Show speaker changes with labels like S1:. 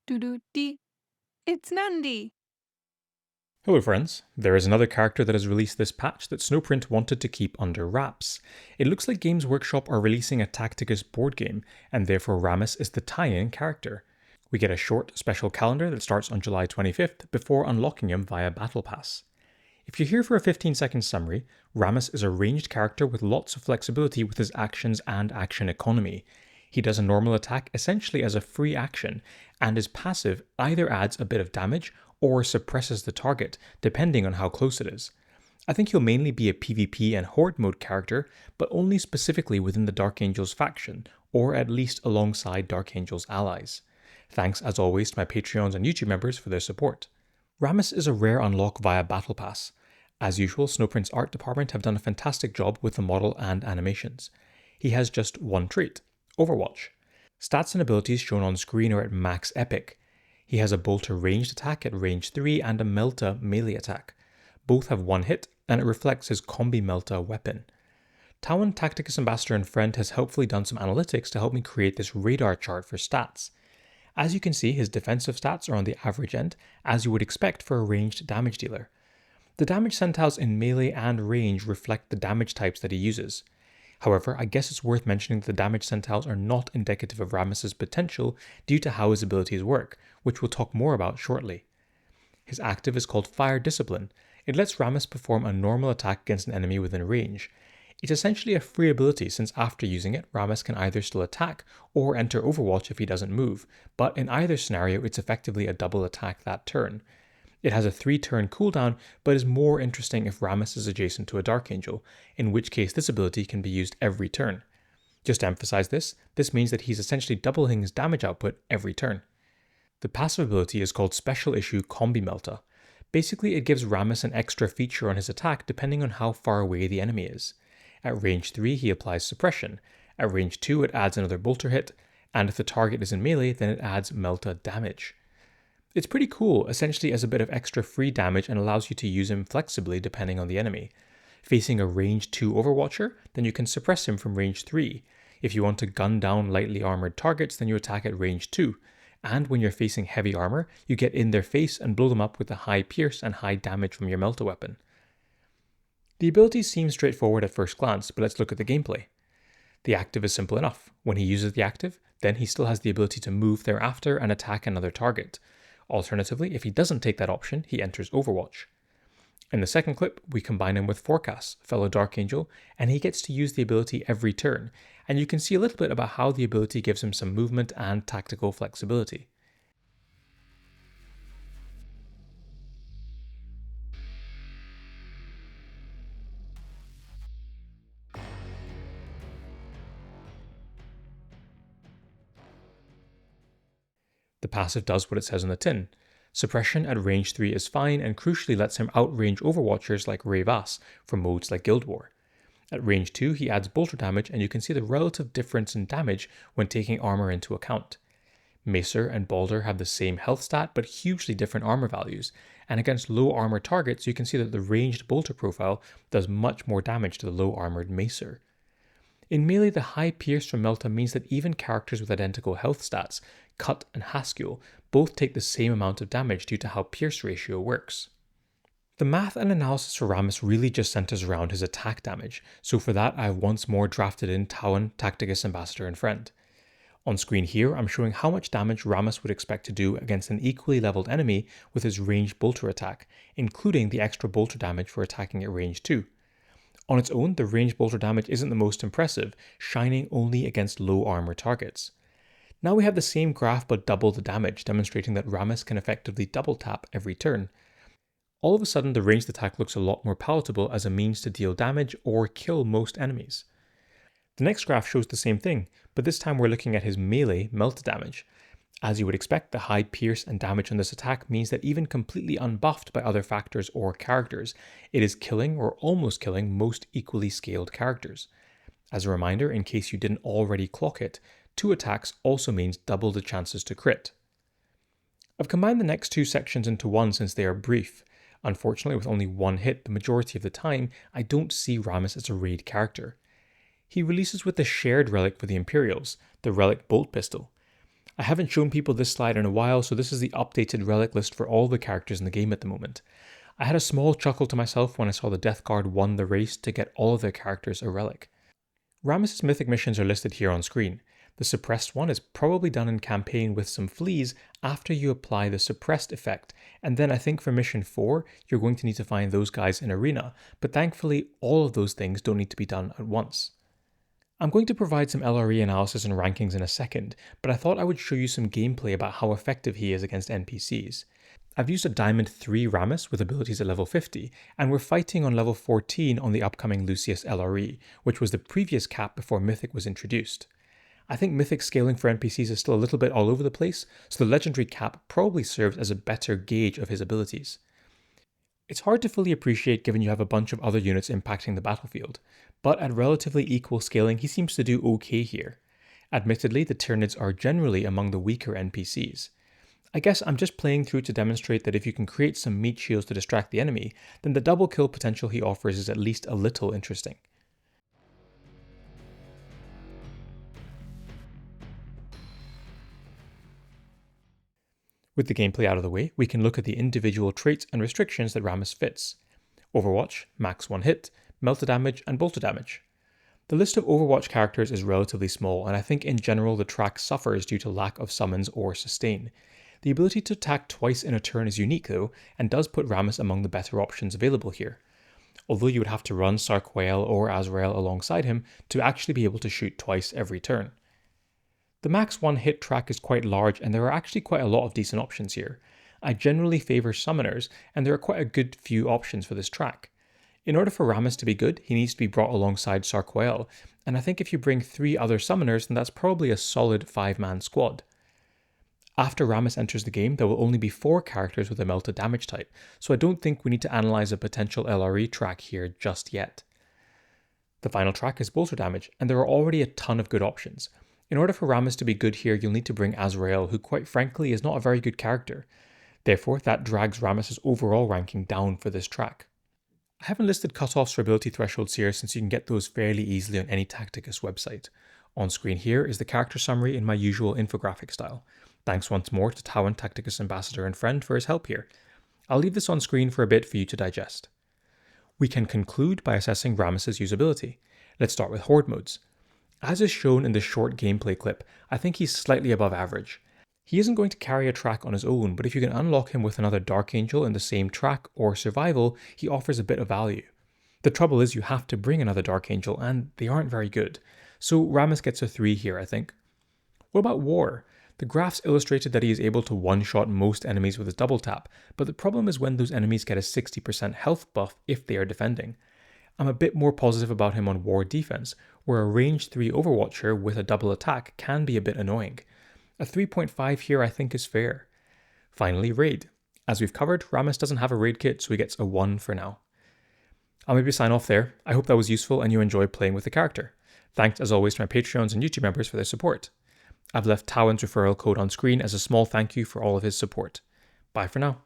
S1: Doo-doo-dee. It's Nandi!
S2: Hello friends, there is another character that has released this patch that Snowprint wanted to keep under wraps. It looks like Games Workshop are releasing a Tacticus board game, and therefore Ramus is the tie-in character. We get a short special calendar that starts on July 25th before unlocking him via Battle Pass. If you're here for a 15-second summary, Ramus is a ranged character with lots of flexibility with his actions and action economy. He does a normal attack essentially as a free action, and his passive either adds a bit of damage or suppresses the target, depending on how close it is. I think he'll mainly be a PvP and Horde mode character, but only specifically within the Dark Angels faction, or at least alongside Dark Angels allies. Thanks as always to my Patreons and YouTube members for their support. Ramus is a rare unlock via Battle Pass. As usual, Snowprint's art department have done a fantastic job with the model and animations. He has just one trait, Overwatch. Stats and abilities shown on screen are at max epic. He has a bolter ranged attack at range 3 and a melta melee attack. Both have one hit, and it reflects his combi melta weapon. Tawan, Tacticus Ambassador and friend has helpfully done some analytics to help me create this radar chart for stats. As you can see, his defensive stats are on the average end, as you would expect for a ranged damage dealer. The damage centiles in melee and range reflect the damage types that he uses. However, I guess it's worth mentioning that the damage centiles are not indicative of Ramus's potential due to how his abilities work, which we'll talk more about shortly. His active is called Fire Discipline. It lets Ramus perform a normal attack against an enemy within range. It's essentially a free ability since after using it, Ramus can either still attack or enter Overwatch if he doesn't move, but in either scenario it's effectively a double attack that turn. It has a 3-turn cooldown, but is more interesting if Ramus is adjacent to a Dark Angel, in which case this ability can be used every turn. Just to emphasize this means that he's essentially doubling his damage output every turn. The passive ability is called Special Issue Combi Melta. Basically, it gives Ramus an extra feature on his attack depending on how far away the enemy is. At range 3, he applies Suppression. At range 2, it adds another bolter hit, and if the target is in melee, then it adds Melta damage. It's pretty cool, essentially as a bit of extra free damage and allows you to use him flexibly depending on the enemy. Facing a range 2 Overwatcher, then you can suppress him from range 3. If you want to gun down lightly armored targets, then you attack at range 2. And when you're facing heavy armor, you get in their face and blow them up with a high pierce and high damage from your Melta weapon. The abilities seem straightforward at first glance, but let's look at the gameplay. The active is simple enough. When he uses the active, then he still has the ability to move thereafter and attack another target. Alternatively, if he doesn't take that option, he enters Overwatch. In the second clip, we combine him with Forecast, fellow Dark Angel, and he gets to use the ability every turn, and you can see a little bit about how the ability gives him some movement and tactical flexibility. The passive does what it says on the tin. Suppression at range 3 is fine and crucially lets him outrange Overwatchers like Ramus from modes like Guild War. At range 2 he adds bolter damage and you can see the relative difference in damage when taking armor into account. Macer and Balder have the same health stat but hugely different armor values, and against low armor targets you can see that the ranged bolter profile does much more damage to the low armored Macer. In melee, the high pierce from Melta means that even characters with identical health stats, Cut and Haskell, both take the same amount of damage due to how pierce ratio works. The math and analysis for Ramus really just centers around his attack damage, so for that I've once more drafted in Tawan, Tacticus Ambassador and friend. On screen here, I'm showing how much damage Ramus would expect to do against an equally leveled enemy with his ranged bolter attack, including the extra bolter damage for attacking at range 2. On its own, the ranged bolter damage isn't the most impressive, shining only against low armor targets. Now we have the same graph but double the damage, demonstrating that Ramus can effectively double tap every turn. All of a sudden the ranged attack looks a lot more palatable as a means to deal damage or kill most enemies. The next graph shows the same thing, but this time we're looking at his melee Melta damage. As you would expect, the high pierce and damage on this attack means that even completely unbuffed by other factors or characters, it is killing or almost killing most equally scaled characters. As a reminder, in case you didn't already clock it, 2 attacks also means double the chances to crit. I've combined the next 2 sections into one since they are brief. Unfortunately, with only one hit the majority of the time, I don't see Ramus as a raid character. He releases with the shared relic for the Imperials, the Relic Bolt Pistol. I haven't shown people this slide in a while, so this is the updated relic list for all the characters in the game at the moment. I had a small chuckle to myself when I saw the Death Guard won the race to get all of their characters a relic. Ramus' mythic missions are listed here on screen. The suppressed one is probably done in campaign with some fleas after you apply the suppressed effect, and then I think for mission 4 you're going to need to find those guys in arena, but thankfully all of those things don't need to be done at once. I'm going to provide some LRE analysis and rankings in a second, but I thought I would show you some gameplay about how effective he is against NPCs. I've used a Diamond 3 Ramus with abilities at level 50, and we're fighting on level 14 on the upcoming Lucius LRE, which was the previous cap before Mythic was introduced. I think Mythic scaling for NPCs is still a little bit all over the place, so the legendary cap probably serves as a better gauge of his abilities. It's hard to fully appreciate given you have a bunch of other units impacting the battlefield, but at relatively equal scaling he seems to do okay here. Admittedly, the Tyranids are generally among the weaker NPCs. I guess I'm just playing through to demonstrate that if you can create some meat shields to distract the enemy, then the double kill potential he offers is at least a little interesting. With the gameplay out of the way, we can look at the individual traits and restrictions that Ramus fits. Overwatch, max 1 hit, melta damage, and bolter damage. The list of Overwatch characters is relatively small, and I think in general the track suffers due to lack of summons or sustain. The ability to attack twice in a turn is unique though, and does put Ramus among the better options available here. Although you would have to run Sarquael or Azrael alongside him to actually be able to shoot twice every turn. The max 1 hit track is quite large and there are actually quite a lot of decent options here. I generally favour summoners and there are quite a good few options for this track. In order for Ramus to be good, he needs to be brought alongside Sarquael, and I think if you bring 3 other summoners then that's probably a solid 5-man squad. After Ramus enters the game, there will only be 4 characters with a melta damage type, so I don't think we need to analyse a potential LRE track here just yet. The final track is bolter damage, and there are already a ton of good options. In order for Ramus to be good here, you'll need to bring Azrael, who quite frankly is not a very good character. Therefore, that drags Ramus' overall ranking down for this track. I haven't listed cutoffs for ability thresholds here since you can get those fairly easily on any Tacticus website. On screen here is the character summary in my usual infographic style. Thanks once more to Tawan, Tacticus ambassador and friend, for his help here. I'll leave this on screen for a bit for you to digest. We can conclude by assessing Ramus' usability. Let's start with Horde modes. As is shown in this short gameplay clip, I think he's slightly above average. He isn't going to carry a track on his own, but if you can unlock him with another Dark Angel in the same track or survival, he offers a bit of value. The trouble is you have to bring another Dark Angel and they aren't very good. So Ramus gets a 3 here, I think. What about War? The graphs illustrated that he is able to one-shot most enemies with his double tap, but the problem is when those enemies get a 60% health buff if they are defending. I'm a bit more positive about him on War defense, where a range 3 Overwatcher with a double attack can be a bit annoying. A 3.5 here I think is fair. Finally, Raid. As we've covered, Ramus doesn't have a Raid kit, so he gets a 1 for now. I'll maybe sign off there. I hope that was useful and you enjoyed playing with the character. Thanks as always to my Patreons and YouTube members for their support. I've left Tawan's referral code on screen as a small thank you for all of his support. Bye for now.